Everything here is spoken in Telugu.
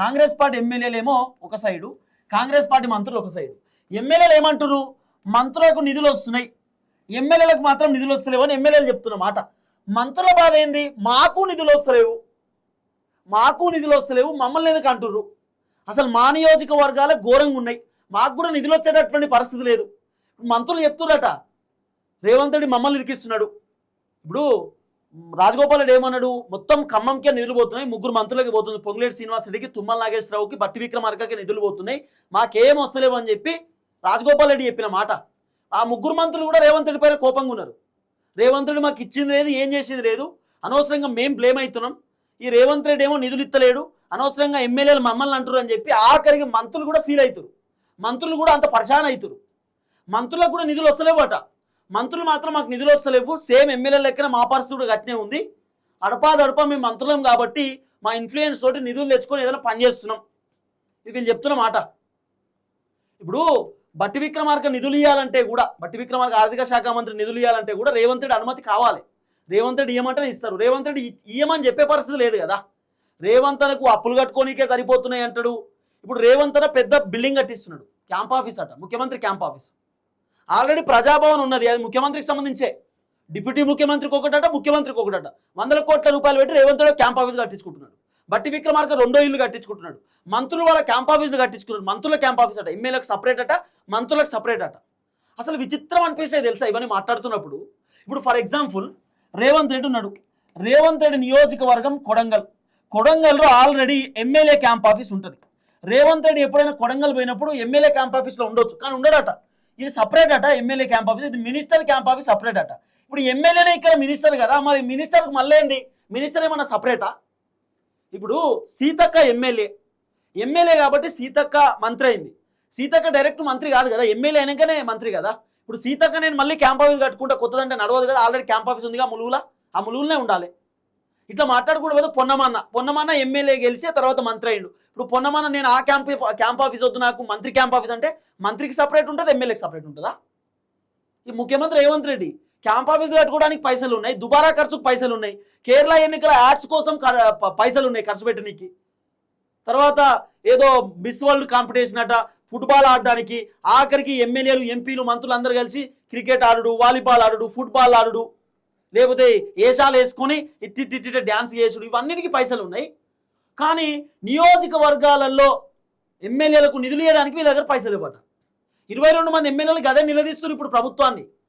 కాంగ్రెస్ పార్టీ ఎమ్మెల్యేలేమో ఒక సైడు, కాంగ్రెస్ పార్టీ మంత్రులు ఒక సైడు. ఎమ్మెల్యేలు ఏమంటారు? మంత్రులకు నిధులు వస్తున్నాయి, ఎమ్మెల్యేలకు మాత్రం నిధులు వస్తలేవు అని ఎమ్మెల్యేలు చెప్తున్న మాట. మంత్రుల బాధ ఏంది? మాకు నిధులు వస్తలేవు, మాకు నిధులు వస్తలేవు, మమ్మల్ని ఎందుకు అంటుర్రు? అసలు మా నియోజకవర్గాల ఘోరంగా ఉన్నాయి, మాకు కూడా నిధులు వచ్చేటటువంటి పరిస్థితి లేదు. మంత్రులు చెప్తున్నట రేవంత్ రెడ్డి మమ్మల్ని ఇరికిస్తున్నాడు. ఇప్పుడు రాజగోపాల్ రెడ్డి ఏమన్నాడు? మొత్తం ఖమ్మంకే నిధులు పోతున్నాయి, 3 మంత్రులకి పోతుంది, పొంగులేటి శ్రీనివాస్ రెడ్డికి, తుమ్మల నాగేశ్వరరావుకి, బట్టి విక్రమార్కకి నిధులు పోతున్నాయి, మాకేం వస్తలేవు అని చెప్పి రాజగోపాల్ రెడ్డి చెప్పిన మాట. ఆ 3 మంత్రులు కూడా రేవంత్ రెడ్డి పైన కోపంగా ఉన్నారు. రేవంత్ రెడ్డి మాకు ఇచ్చింది లేదు, ఏం చేసింది లేదు, అనవసరంగా మేము బ్లేమ్ అవుతున్నాం, ఈ రేవంత్ రెడ్డి ఏమో నిధులు ఇస్తలేడు, అనవసరంగా ఎమ్మెల్యేలు మమ్మల్ని అంటారు అని చెప్పి ఆఖరికి మంత్రులు కూడా ఫీల్ అవుతారు, మంత్రులు కూడా అంత పరిశాన్ అవుతారు. మంత్రులకు కూడా నిధులు వస్తలేవట. మంత్రులు మాత్రం మాకు నిధులు వస్తలేవు, సేమ్ ఎమ్మెల్యేల లెక్కన మా పరిస్థితి కూడా గట్టినే ఉంది, అడపా మేము మంత్రులం కాబట్టి మా ఇన్ఫ్లుయెన్స్ తోటి నిధులు తెచ్చుకొని ఏదైనా పని చేస్తున్నాం, ఇది వీళ్ళు చెప్తున్న మాట. ఇప్పుడు బట్టి విక్రమార్క నిధులు ఇవ్వాలంటే కూడా, బట్టి విక్రమార్క ఆర్థిక శాఖ మంత్రి నిధులు ఇవ్వాలంటే కూడా రేవంత్ రెడ్డి అనుమతి కావాలి. రేవంత్ రెడ్డి ఇవ్వమంటే ఇస్తారు, రేవంత్ రెడ్డి ఇవ్వమని చెప్పే పరిస్థితి లేదు కదా. రేవంత్ అన్నకు అప్పులు కట్టుకోనికే సరిపోతున్నాయి అంటాడు. ఇప్పుడు రేవంత్ అన్న పెద్ద బిల్డింగ్ కట్టిస్తున్నాడు, క్యాంప్ ఆఫీస్ అట, ముఖ్యమంత్రి క్యాంప్ ఆఫీస్. ఆల్రెడీ ప్రజాభవన్ ఉన్నది, అది ముఖ్యమంత్రికి సంబంధించే, డిప్యూటీ ముఖ్యమంత్రికి ఒకటట, ముఖ్యమంత్రికి ఒకటట. 100 కోట్ల రూపాయలు పెట్టి రేవంత్ రెడ్డి క్యాంప్ ఆఫీస్ కట్టించుకుంటున్నాడు. బట్టి విక్రమార్క 2 ఇల్లు కట్టించుకుంటున్నాడు. మంత్రులు వాళ్ళ క్యాంప్ ఆఫీస్లు కట్టించుకున్నాడు, మంత్రుల క్యాంప్ ఆఫీస్ అట, ఎమ్మెల్యేలకు సపరేట్ అట, మంత్రులకు సపరేట్ అట. అసలు విచిత్రం అనిపిస్తాయి తెలుసా ఇవన్నీ మాట్లాడుతున్నప్పుడు. ఇప్పుడు ఫర్ ఎగ్జాంపుల్ రేవంత్ రెడ్డి ఉన్నాడు, రేవంత్ రెడ్డి నియోజకవర్గం కొడంగల్లో ఆల్రెడీ ఎమ్మెల్యే క్యాంప్ ఆఫీస్ ఉంటుంది. రేవంత్ రెడ్డి ఎప్పుడైనా కొడంగల్ పోయినప్పుడు ఎమ్మెల్యే క్యాంప్ ఆఫీస్లో ఉండొచ్చు, కానీ ఉండడట. ఇది సపరేట్ అట ఎమ్మెల్యే క్యాంప్ ఆఫీస్, ఇది మినిస్టర్ క్యాంప్ ఆఫీస్ సపరేట్ అట. ఇప్పుడు ఎమ్మెల్యేనే ఇక్కడ మినిస్టర్ కదా, మరి మినిస్టర్కి మళ్ళీ ఏంది, మినిస్టర్ ఏమన్నా సపరేటా? ఇప్పుడు సీతక్క ఎమ్మెల్యే కాబట్టి సీతక్క మంత్రి అయింది. సీతక్క డైరెక్ట్ మంత్రి కాదు కదా, ఎమ్మెల్యే అయినాకనే మంత్రి కదా. ఇప్పుడు సీతక్క నేను మళ్ళీ క్యాంప్ ఆఫీస్ కట్టుకుంటా కొత్తదంటే నడవదు కదా, ఆల్రెడీ క్యాంప్ ఆఫీస్ ఉందిగా ములుగులా, ఆ ములుగులనే ఉండాలి. ఇట్లా మాట్లాడకూడదు. పొన్నమన్న ఎమ్మెల్యే గెలిచి తర్వాత మంత్రి అయ్యిండు. ఇప్పుడు పొన్నమన్న నేను ఆ క్యాంప్ ఆఫీస్ వద్దు, నాకు మంత్రి క్యాంప్ ఆఫీస్ అంటే మంత్రికి సపరేట్ ఉంటుంది, ఎమ్మెల్యేకి సపరేట్ ఉంటుందా? ఈ ముఖ్యమంత్రి రేవంత్ రెడ్డి క్యాంప్ ఆఫీస్ కట్టుకోవడానికి పైసలు ఉన్నాయి, దుబారా ఖర్చుకు పైసలు ఉన్నాయి, కేరళ ఎన్నికల యాడ్స్ కోసం పైసలు ఉన్నాయి ఖర్చు పెట్టడానికి, తర్వాత ఏదో మిస్ వరల్డ్ కాంపిటీషన్ అట, ఫుట్బాల్ ఆడడానికి, ఆఖరికి ఎమ్మెల్యేలు ఎంపీలు మంత్రులు అందరూ కలిసి క్రికెట్ ఆడుడు, వాలీబాల్ ఆడుడు, ఫుట్బాల్ ఆడుడు, లేకపోతే ఏషాలు వేసుకొని ఇట్టి డ్యాన్స్ చేసుడు, ఇవన్నిటికీ పైసలు ఉన్నాయి. కానీ నియోజకవర్గాలలో ఎమ్మెల్యేలకు నిధులు ఇవ్వడానికి వీళ్ళ దగ్గర పైసలు ఇవ్వట. 22 మంది ఎమ్మెల్యేలకు అదే నిలదీస్తున్నారు ఇప్పుడు ప్రభుత్వాన్ని.